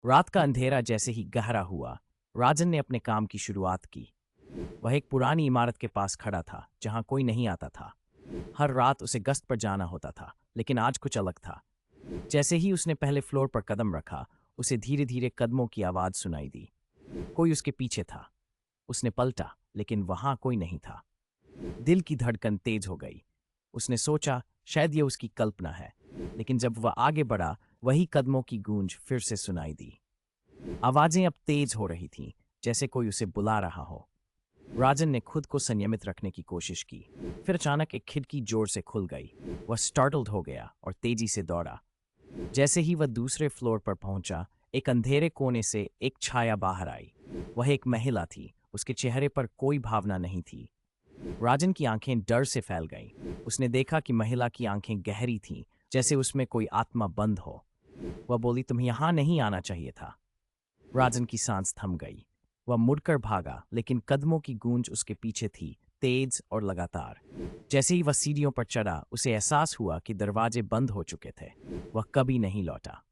रात का अंधेरा जैसे ही गहरा हुआ, राजन ने अपने काम की शुरुआत की। वह एक पुरानी इमारत के पास खड़ा था, जहां कोई नहीं आता था। हर रात उसे गश्त पर जाना होता था, लेकिन आज कुछ अलग था। जैसे ही उसने पहले फ्लोर पर कदम रखा, उसे धीरे धीरे कदमों की आवाज सुनाई दी। कोई उसके पीछे था। उसने पलटा, लेकिन वहां कोई नहीं था। दिल की धड़कन तेज हो गई। उसने सोचा शायद ये उसकी कल्पना है, लेकिन जब वह आगे बढ़ा, वही कदमों की गूंज फिर से सुनाई दी। आवाजें अब तेज हो रही थीं, जैसे कोई उसे बुला रहा हो। राजन ने खुद को संयमित रखने की कोशिश की। फिर अचानक एक खिड़की जोर से खुल गई। वह स्टार्टल्ड हो गया और तेजी से दौड़ा। जैसे ही वह दूसरे फ्लोर पर पहुंचा, एक अंधेरे कोने से एक छाया बाहर आई। वह एक महिला थी। उसके चेहरे पर कोई भावना नहीं थी। राजन की आंखें डर से फैल गईं। उसने देखा कि महिला की आंखें गहरी थीं, जैसे उसमें कोई आत्मा बंद हो। वह बोली, तुम्हें यहां नहीं आना चाहिए था। राजन की सांस थम गई। वह मुड़कर भागा, लेकिन कदमों की गूंज उसके पीछे थी, तेज और लगातार। जैसे ही वह सीढ़ियों पर चढ़ा, उसे एहसास हुआ कि दरवाजे बंद हो चुके थे। वह कभी नहीं लौटा।